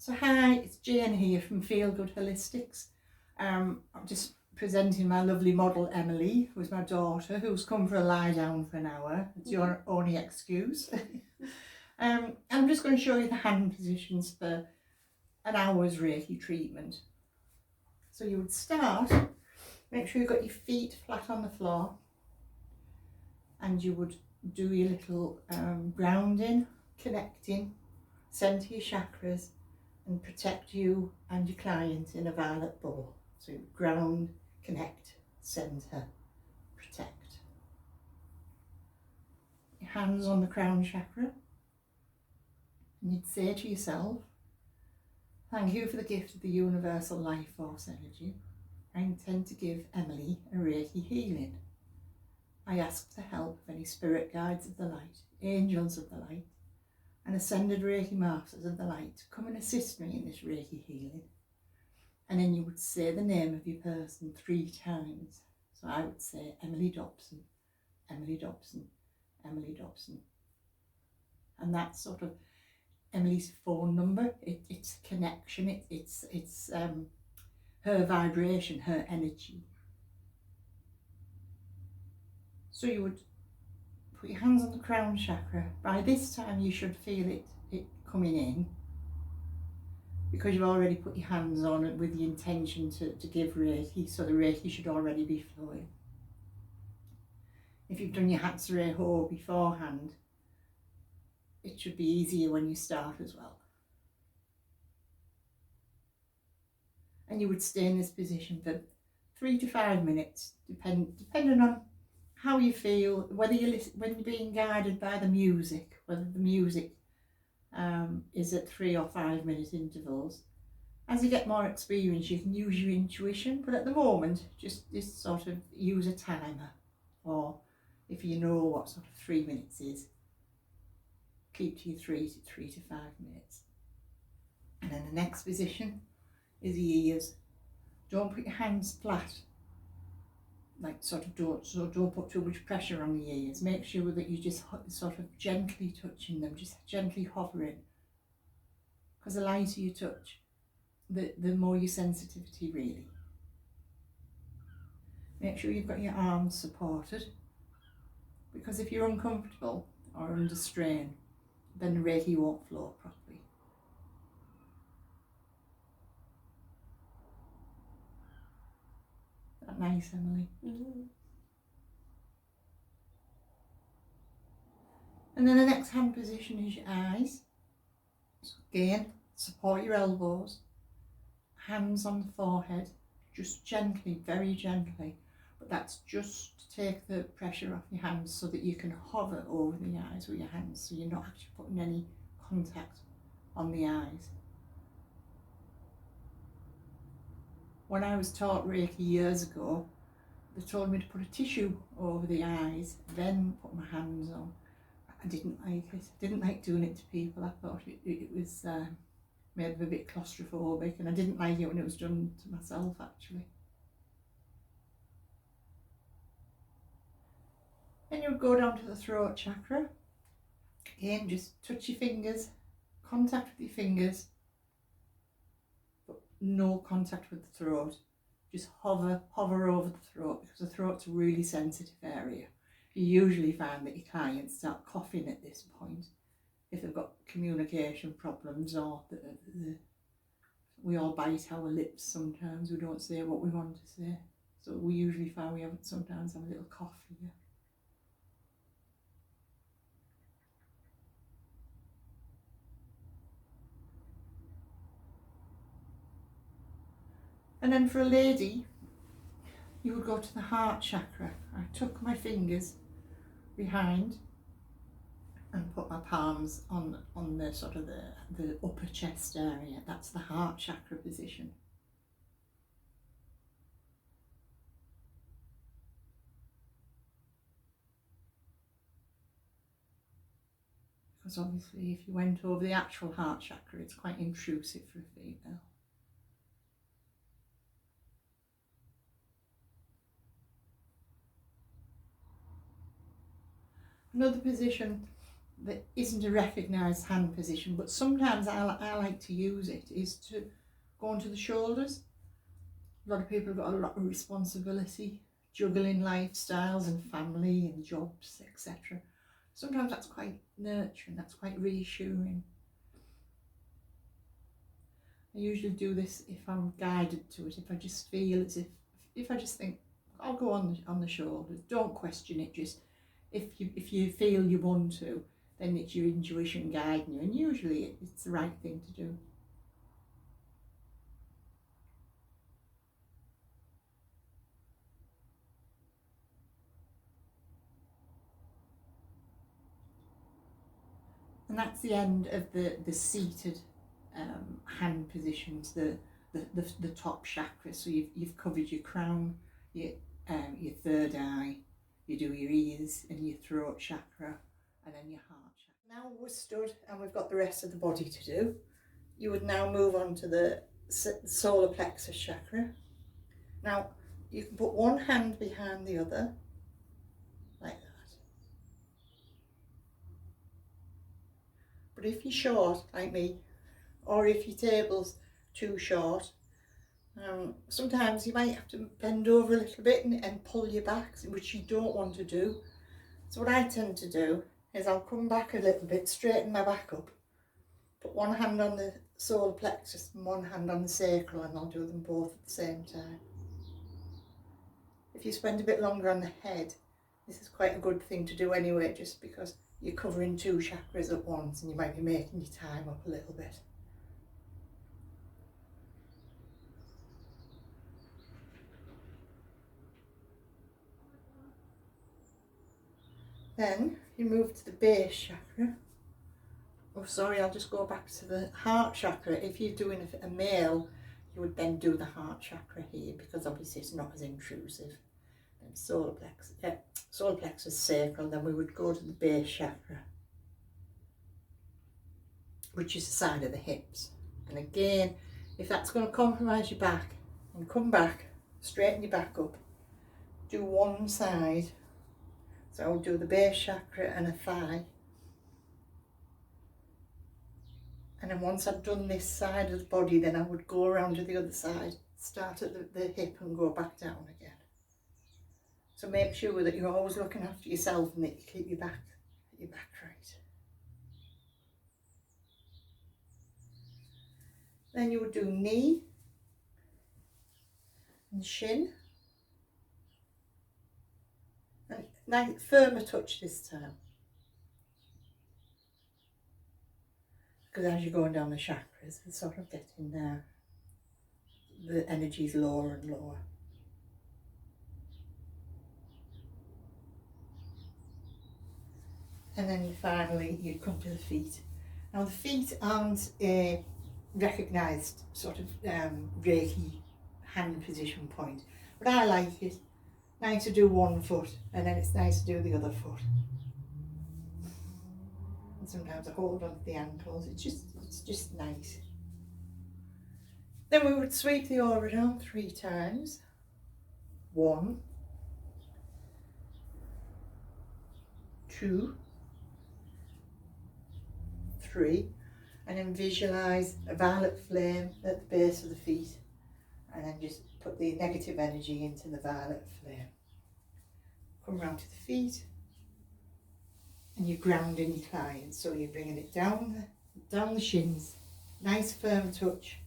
So hi, it's Jane here from Feel Good Holistics. I'm just presenting my lovely model Emily, who's my daughter, who's come for a lie down for an hour. It's your only excuse. I'm just going to show you the hand positions for an hour's Reiki treatment. So you would start, make sure you've got your feet flat on the floor, and you would do your little grounding, connecting, center your chakras, and protect you and your client in a violet bubble. So ground, connect, center, protect. Your hands on the crown chakra, and you'd say to yourself, thank you for the gift of the universal life force energy. I intend to give Emily a Reiki healing. I ask for the help of any spirit guides of the light, angels of the light, and ascended Reiki masters of the light to come and assist me in this Reiki healing. And then you would say the name of your person 3 times. So I would say Emily Dobson, Emily Dobson, Emily Dobson. And that's sort of Emily's phone number. It's connection. It's her vibration, her energy. So you would put your hands on the crown chakra. By this time you should feel it coming in, because you've already put your hands on it with the intention to give Reiki, so the Reiki should already be flowing. If you've done your Hatsure Ho beforehand, it should be easier when you start as well. And you would stay in this position for 3 to 5 minutes, depending on how you feel, whether when you're being guided by the music, whether the music is at 3 or 5 minute intervals. As you get more experience, you can use your intuition, but at the moment, just sort of use a timer, or if you know what sort of 3 minutes is, keep to your 3 to 5 minutes. And then the next position is the ears. Don't put your hands flat, like don't put too much pressure on the ears. Make sure that you just sort of gently touching them, just gently hovering, because the lighter you touch, the more your sensitivity really. Make sure you've got your arms supported, because if you're uncomfortable or under strain, then the Reiki won't flow properly. Is that nice, Emily? Mm-hmm. And then the next hand position is your eyes. So again, support your elbows, hands on the forehead, just gently, very gently, but that's just to take the pressure off your hands so that you can hover over the eyes with your hands, so you're not actually putting any contact on the eyes. When I was taught Reiki years ago, they told me to put a tissue over the eyes, then put my hands on. I didn't like it. I didn't like doing it to people. I thought it was made me a bit claustrophobic, and I didn't like it when it was done to myself, actually. Then you would go down to the throat chakra. Again, just touch your fingers, contact with your fingers, but no contact with the throat. Just hover over the throat, because the throat's a really sensitive area. You usually find that your clients start coughing at this point if they've got communication problems, or we all bite our lips sometimes. We don't say what we want to say. So we usually find we sometimes have a little cough here. And then for a lady, you would go to the heart chakra. I tuck my fingers behind and put my palms on the sort of the upper chest area. That's the heart chakra position. Because obviously if you went over the actual heart chakra, it's quite intrusive for a female. Another position that isn't a recognised hand position, but sometimes I like to use it, is to go onto the shoulders. A lot of people have got a lot of responsibility, juggling lifestyles and family and jobs, etc. Sometimes that's quite nurturing, that's quite reassuring. I usually do this if I'm guided to it, if I just feel as if I just think, I'll go on the shoulders. Don't question it, just if you feel you want to, then it's your intuition guiding you, and usually it's the right thing to do. And that's the end of the seated hand positions, the top chakra. So you've covered your crown, your third eye, you do your ears and your throat chakra, and then your heart chakra. Now we're stood and we've got the rest of the body to do. You would now move on to the solar plexus chakra. Now you can put one hand behind the other, like that. But if you're short, like me, or if your table's too short, sometimes you might have to bend over a little bit and pull your back, which you don't want to do. So what I tend to do is I'll come back a little bit, straighten my back up, put one hand on the solar plexus and one hand on the sacral, and I'll do them both at the same time. If you spend a bit longer on the head, this is quite a good thing to do anyway, just because you're covering two chakras at once and you might be making your time up a little bit. Then you move to the base chakra. Oh, sorry, I'll just go back to the heart chakra. If you're doing a male, you would then do the heart chakra here, because obviously it's not as intrusive. Then solar plexus, sacral, then we would go to the base chakra, which is the side of the hips. And again, if that's going to compromise your back, and come back, straighten your back up, do one side. So I would do the base chakra and a thigh. And then once I've done this side of the body, then I would go around to the other side, start at the hip and go back down again. So make sure that you're always looking after yourself and that you keep your back right. Then you would do knee and shin. And nice firmer touch this time. Because as you're going down the chakras, it's sort of getting there. The energy's lower and lower. And then finally you come to the feet. Now the feet aren't a recognised sort of Reiki hand position point, but I like it. Nice to do one foot and then it's nice to do the other foot. And sometimes I hold on to the ankles, it's just nice. Then we would sweep the aura down 3 times. 1, 2, 3, and then visualise a violet flame at the base of the feet, and then just put the negative energy into the violet flame. Come round to the feet, and you're grounding your client, so you're bringing it down the shins, nice firm touch,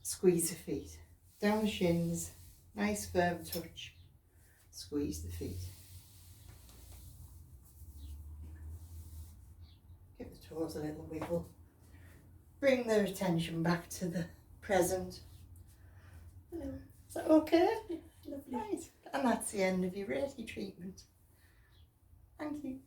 squeeze the feet, down the shins, nice firm touch, squeeze the feet. Give the toes a little wiggle. Bring their attention back to the present. Is that okay? Lovely. Right. And that's the end of your Reiki treatment. Thank you.